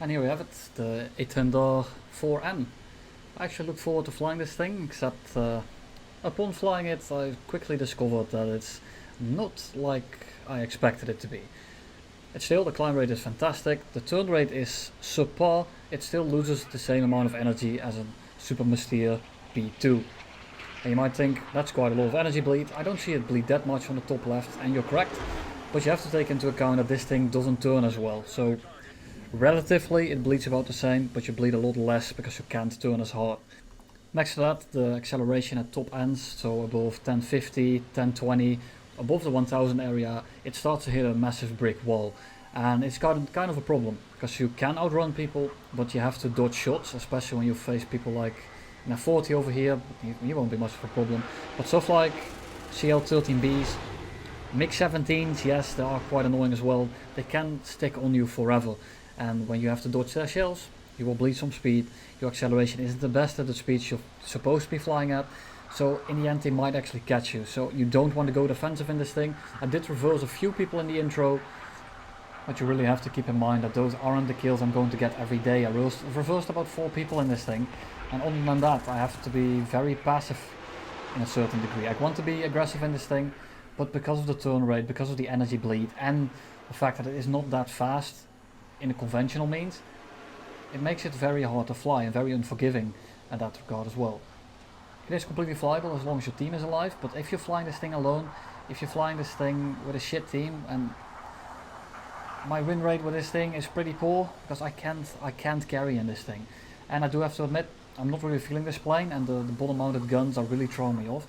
And here we have it, the Étendard 4M. I actually look forward to flying this thing, except upon flying it I quickly discovered that it's not like I expected it to be. It's still, the climb rate is fantastic, the turn rate is subpar, it still loses the same amount of energy as a Super Mystere B2. And you might think, that's quite a lot of energy bleed. I don't see it bleed that much on the top left, and you're correct. But you have to take into account that this thing doesn't turn as well. So relatively it bleeds about the same, but you bleed a lot less because you can't turn as hard. Next to that, the acceleration at top ends, so above 1050, 1020, above the 1000 area, it starts to hit a massive brick wall. And it's kind of a problem, because you can outrun people, but you have to dodge shots, especially when you face people like in a 40 over here. You won't be much of a problem. But stuff like CL13Bs, MiG-17s, yes, they are quite annoying as well. They can stick on you forever, and when you have to dodge their shells, you will bleed some speed. Your acceleration isn't the best at the speed you're supposed to be flying at, so in the end they might actually catch you. So you don't want to go defensive in this thing. I did reverse a few people in the intro, but you really have to keep in mind that those aren't the kills I'm going to get every day. I reversed about 4 people in this thing, and other than that I have to be very passive in a certain degree. I want to be aggressive in this thing, but because of the turn rate, because of the energy bleed, and the fact that it is not that fast in a conventional means, it makes it very hard to fly and very unforgiving in that regard as well. It is completely flyable as long as your team is alive, but if you're flying this thing alone, if you're flying this thing with a shit team, and my win rate with this thing is pretty poor because I can't carry in this thing. And I do have to admit, I'm not really feeling this plane, and the bottom mounted guns are really throwing me off.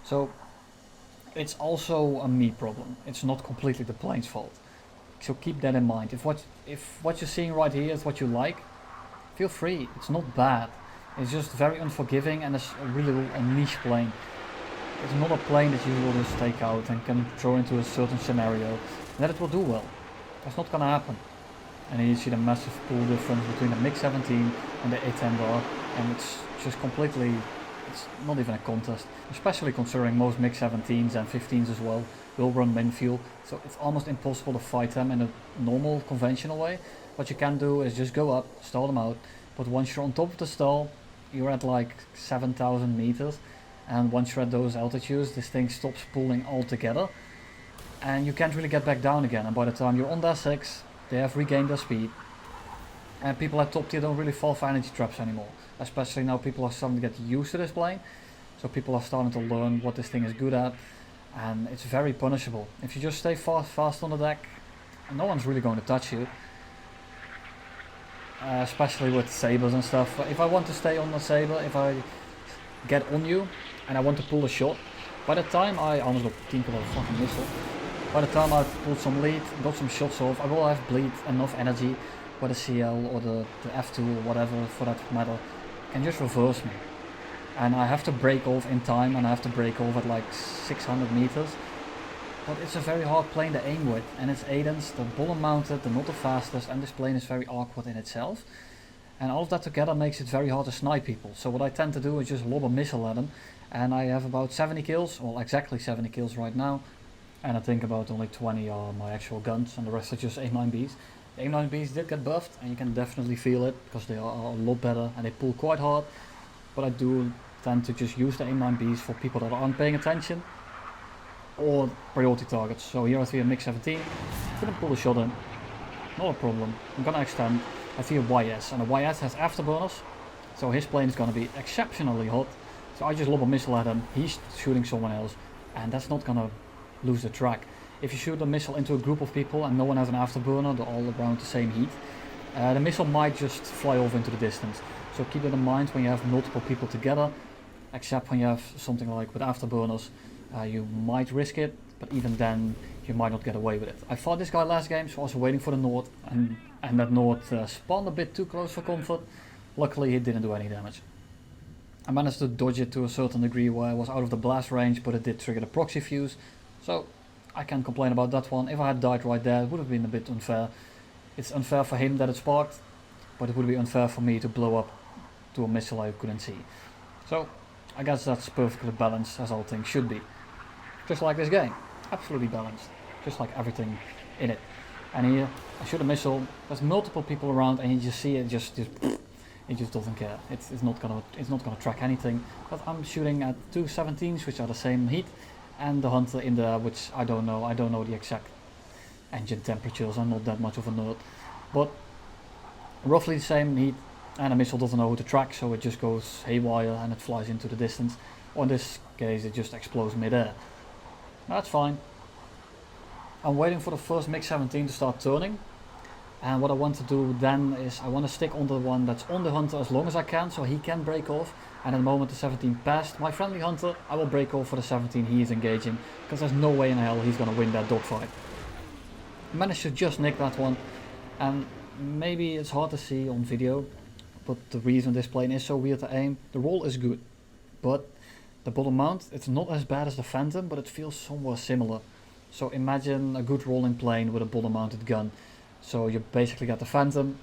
So it's also a me problem. It's not completely the plane's fault. So keep that in mind. If what you're seeing right here is what you like, feel free. It's not bad. It's just very unforgiving, and it's a really a niche plane. It's not a plane that you will just take out and can throw into a certain scenario and that it will do well. That's not gonna happen. And here you see the massive pool difference between the MiG-17 and the Étendard, and it's just completely, it's not even a contest, especially considering most MiG-17s and 15s as well will run min fuel, so it's almost impossible to fight them in a normal conventional way. What you can do is just go up, stall them out, but once you're on top of the stall, you're at like 7,000 meters, and once you're at those altitudes, this thing stops pulling altogether, and you can't really get back down again, and by the time you're on their 6, they have regained their speed, and people at top tier don't really fall for energy traps anymore, especially now people are starting to get used to this plane, so people are starting to learn what this thing is good at, and it's very punishable. If you just stay fast on the deck, no one's really going to touch you, especially with sabers and stuff. If I want to stay on the saber, if I get on you and I want to pull a shot, by the time I almost got 10 kilo fucking missile, by the time I pulled some lead, got some shots off, I will have bleed enough energy where the CL or the F2 or whatever for that matter can just reverse me. And I have to break off in time, and I have to break off at like 600 meters. But it's a very hard plane to aim with, and it's Aiden's, the bottom mounted, they're not the fastest, and this plane is very awkward in itself. And all of that together makes it very hard to snipe people. So what I tend to do is just lob a missile at them, and I have about 70 kills, well exactly 70 kills right now. And I think about only 20 are my actual guns, and the rest are just A9Bs. The A9Bs did get buffed, and you can definitely feel it, because they are a lot better, and they pull quite hard. But I do tend to just use the A9Bs for people that aren't paying attention, or priority targets. So here I see a MiG-17, couldn't pull a shot in, not a problem, I'm gonna extend. I see a YS, and the YS has afterburners, so his plane is gonna be exceptionally hot. So I just lob a missile at him, he's shooting someone else, and that's not gonna lose the track. If you shoot a missile into a group of people and no one has an afterburner, they're all around the same heat, the missile might just fly off into the distance. So keep that in mind when you have multiple people together, except when you have something like with afterburners, you might risk it, but even then you might not get away with it. I fought this guy last game, so I was waiting for the Nord, and that Nord spawned a bit too close for comfort. Luckily he didn't do any damage. I managed to dodge it to a certain degree where I was out of the blast range, but it did trigger the proxy fuse, so I can't complain about that one. If I had died right there, it would have been a bit unfair. It's unfair for him that it sparked, but it would be unfair for me to blow up to a missile I couldn't see. So I guess that's perfectly balanced, as all things should be. Just like this game, absolutely balanced, just like everything in it. And here, I shoot a missile, there's multiple people around, and you just see it it just doesn't care. It's not gonna track anything. But I'm shooting at two 17s, which are the same heat, and the Hunter in there, which I don't know the exact engine temperatures, I'm not that much of a nerd. But roughly the same heat, and a missile doesn't know how to track, so it just goes haywire and it flies into the distance. Or in this case, it just explodes mid-air. That's fine. I'm waiting for the first MiG-17 to start turning, and what I want to do then is I want to stick on the one that's on the Hunter as long as I can, so he can break off, and at the moment the 17 passed my friendly Hunter, I will break off for the 17 he is engaging, because there's no way in hell he's going to win that dogfight. I managed to just nick that one, and maybe it's hard to see on video, but the reason this plane is so weird to aim, the roll is good, but the bottom mount, it's not as bad as the Phantom, but it feels somewhat similar. So imagine a good rolling plane with a bottom mounted gun. So you basically got the Phantom,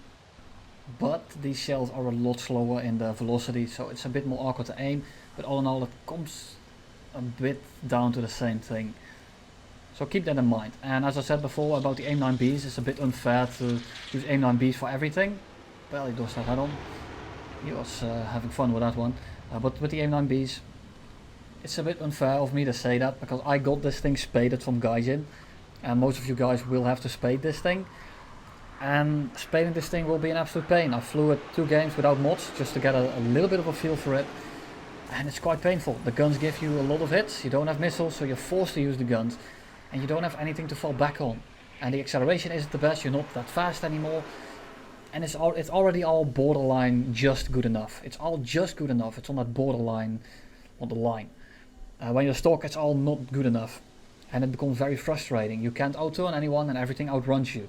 but these shells are a lot slower in the velocity, so it's a bit more awkward to aim, but all in all it comes a bit down to the same thing. So keep that in mind. And as I said before about the AIM-9Bs, it's a bit unfair to use AIM-9Bs for everything. Well, he does that head on. He was having fun with that one. But with the AIM-9Bs, it's a bit unfair of me to say that, because I got this thing spaded from Gaijin, and most of you guys will have to spade this thing, and spading this thing will be an absolute pain. I flew it 2 games without mods just to get a little bit of a feel for it, and it's quite painful. The guns give you a lot of hits, you don't have missiles, so you're forced to use the guns, and you don't have anything to fall back on, and the acceleration isn't the best, you're not that fast anymore, and it's already all borderline just good enough. It's all just good enough, it's on that borderline on the line. When you're stock, it's all not good enough, and it becomes very frustrating. You can't out-turn anyone and everything outruns you.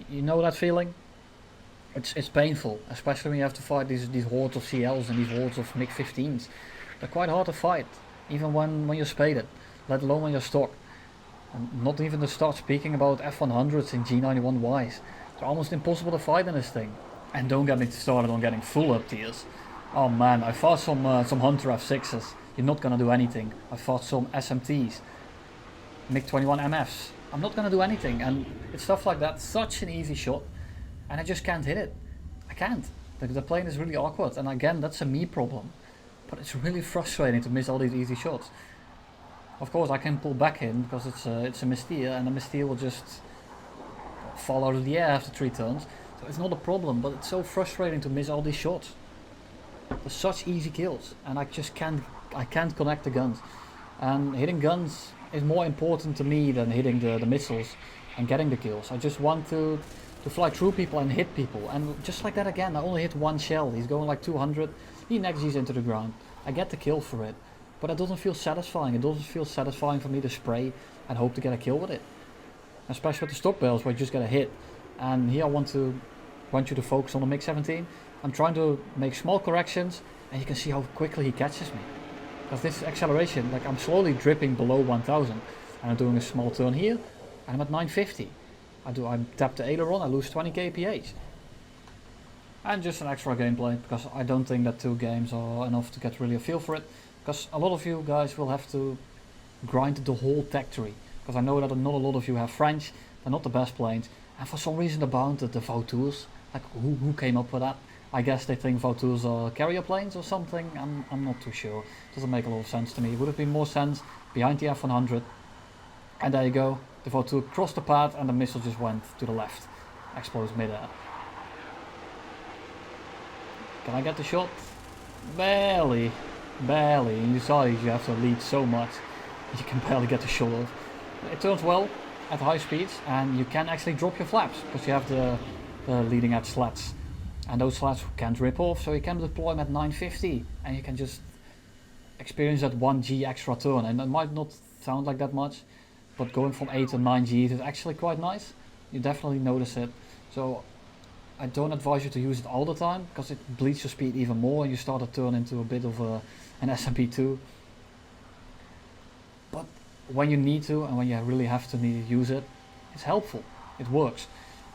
You know that feeling? It's painful, especially when you have to fight these hordes of CLs and these hordes of MiG-15s. They're quite hard to fight, even when you're spaded, let alone when you're stock. And not even to start speaking about F100s and G91Ys. They're almost impossible to fight in this thing. And don't get me started on getting full up tiers. Oh man, I fought some Hunter F6s. You're not gonna do anything. I fought some SMTs, MiG-21 MFs. I'm not gonna do anything, and it's stuff like that. Such an easy shot, and I just can't hit it. I can't. The plane is really awkward, and again, that's a me problem. But it's really frustrating to miss all these easy shots. Of course, I can pull back in because it's a Mystere, and the Mystere will just fall out of the air after 3 turns. So it's not a problem, but it's so frustrating to miss all these shots. They're such easy kills, and I just can't connect the guns. And hitting guns is more important to me than hitting the missiles and getting the kills. I just want to fly through people and hit people, and just like that again, I only hit 1 shell. He's going like 200, he next into the ground. I get the kill for it, but it doesn't feel satisfying. It doesn't feel satisfying for me to spray and hope to get a kill with it. Especially with the stock barrels where you just get a hit. And here I want you to focus on the MiG-17. I'm trying to make small corrections, and you can see how quickly he catches me. Because this acceleration, like I'm slowly dripping below 1000, and I'm doing a small turn here, and I'm at 950. I tap the aileron, I lose 20 kph. And just an extra gameplay, because I don't think that 2 games are enough to get really a feel for it. Because a lot of you guys will have to grind the whole tech tree. Because I know that not a lot of you have French, they're not the best planes, and for some reason about the Vautours, like who came up with that? I guess they think Vautours are carrier planes or something. I'm not too sure. Doesn't make a lot of sense to me. It would have been more sense behind the F100. And there you go. The Vautour crossed the path and the missile just went to the left. Explodes mid-air. Can I get the shot? Barely. Barely. And you saw you have to lead so much that you can barely get the shot off. It turns well at high speeds, and you can actually drop your flaps because you have the leading edge slats. And those slats can't rip off, so you can deploy them at 950 and you can just experience that 1G extra turn. And it might not sound like that much, but going from 8 to 9 Gs is actually quite nice. You definitely notice it. So I don't advise you to use it all the time, because it bleeds your speed even more and you start to turn into a bit of an SMP2. But when you need to, and when you really have to use it, it's helpful. It works.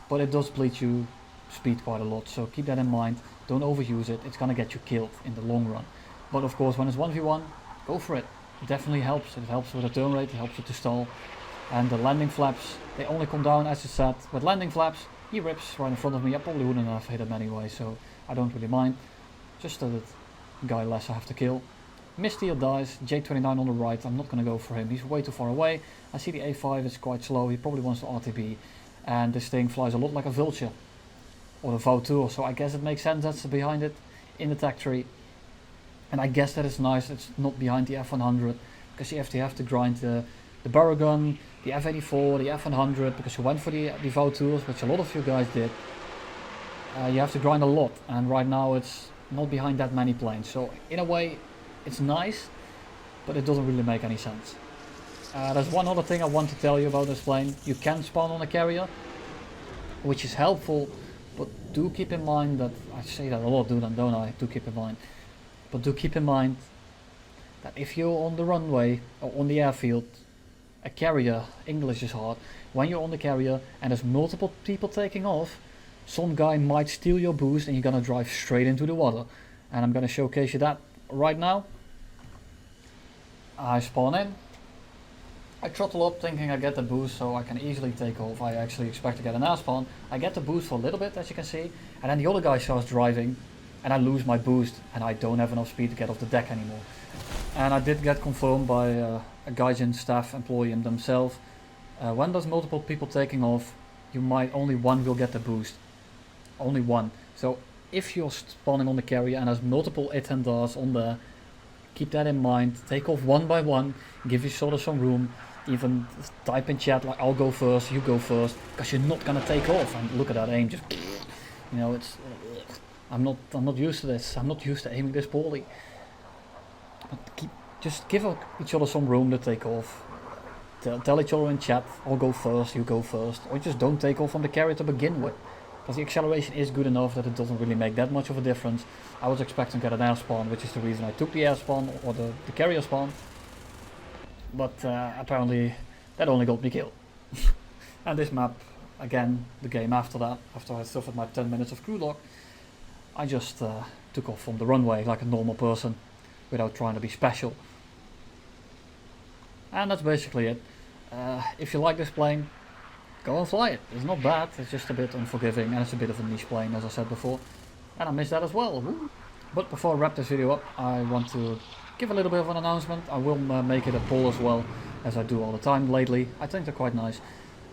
But it does bleed you speed quite a lot, so keep that in mind. Don't overuse it, it's gonna get you killed in the long run. But of course, when it's 1v1, go for it. It definitely helps. It helps with the turn rate, it helps with the stall. And the landing flaps, they only come down as you said. With landing flaps, he rips right in front of me. I probably wouldn't have hit him anyway, so I don't really mind. Just a guy less I have to kill. Misty dies, J29 on the right, I'm not going to go for him, he's way too far away. I see the A5 is quite slow, he probably wants to RTB. And this thing flies a lot like a vulture. Or a Vautour, so I guess it makes sense that's behind it in the tech tree. And I guess that is nice, it's not behind the F100. Because you have to grind the barrel gun, the F84, the F100, because you went for the Vautours, which a lot of you guys did. You have to grind a lot, and right now it's not behind that many planes. So in a way, it's nice, but it doesn't really make any sense. There's one other thing I want to tell you about this plane. You can spawn on a carrier, which is helpful, but do keep in mind that, I say that a lot, don't I? Do keep in mind. But do keep in mind that if you're on the runway or on the airfield, a carrier, English is hard, when you're on the carrier and there's multiple people taking off, some guy might steal your boost and you're gonna drive straight into the water. And I'm gonna showcase you that right now. I spawn in, I throttle up thinking I get the boost so I can easily take off. I actually expect to get an air spawn. I get the boost for a little bit, as you can see, and then the other guy starts driving and I lose my boost and I don't have enough speed to get off the deck anymore. And I did get confirmed by a Gaijin staff employee themselves. When there's multiple people taking off, only one will get the boost. Only one. So if you're spawning on the carrier and there's multiple Étendards on there, keep that in mind. Take off one by one, give you sort of some room. Even type in chat like I'll go first, you go first, because you're not gonna take off. And look at that aim, just it's. I'm not used to this. I'm not used to aiming this poorly. But just give each other some room to take off. Tell each other in chat, I'll go first, you go first, or just don't take off from the carrier to begin with. Because the acceleration is good enough that it doesn't really make that much of a difference. I was expecting to get an air spawn, which is the reason I took the air spawn or the carrier spawn. But apparently that only got me killed. And this map, again, the game after that, after I suffered my 10 minutes of crew lock, I just took off from the runway like a normal person without trying to be special. And that's basically it. If you like this plane, go and fly it. It's not bad, it's just a bit unforgiving and it's a bit of a niche plane, as I said before. And I missed that as well. Woo. But before I wrap this video up, I want to give a little bit of an announcement. I will make it a poll as well, as I do all the time lately. I think they're quite nice.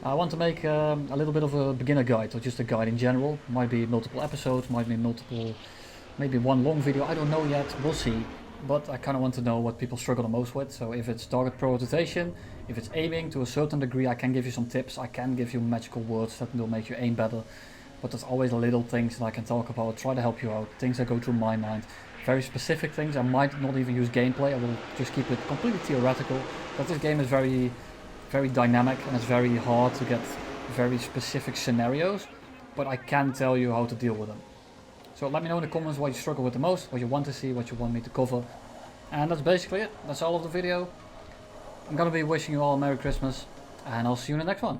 I want to make a little bit of a beginner guide, or just a guide in general. Might be multiple episodes, might be maybe one long video, I don't know yet, we'll see. But I kind of want to know what people struggle the most with. So if it's target prioritization, if it's aiming to a certain degree, I can give you some tips. I can give you magical words that will make you aim better. But there's always little things that I can talk about, try to help you out, things that go through my mind. Very specific things, I might not even use gameplay, I will just keep it completely theoretical. But this game is very, very dynamic and it's very hard to get very specific scenarios. But I can tell you how to deal with them. So let me know in the comments what you struggle with the most, what you want to see, what you want me to cover. And that's basically it. That's all of the video. I'm gonna be wishing you all a Merry Christmas, and I'll see you in the next one.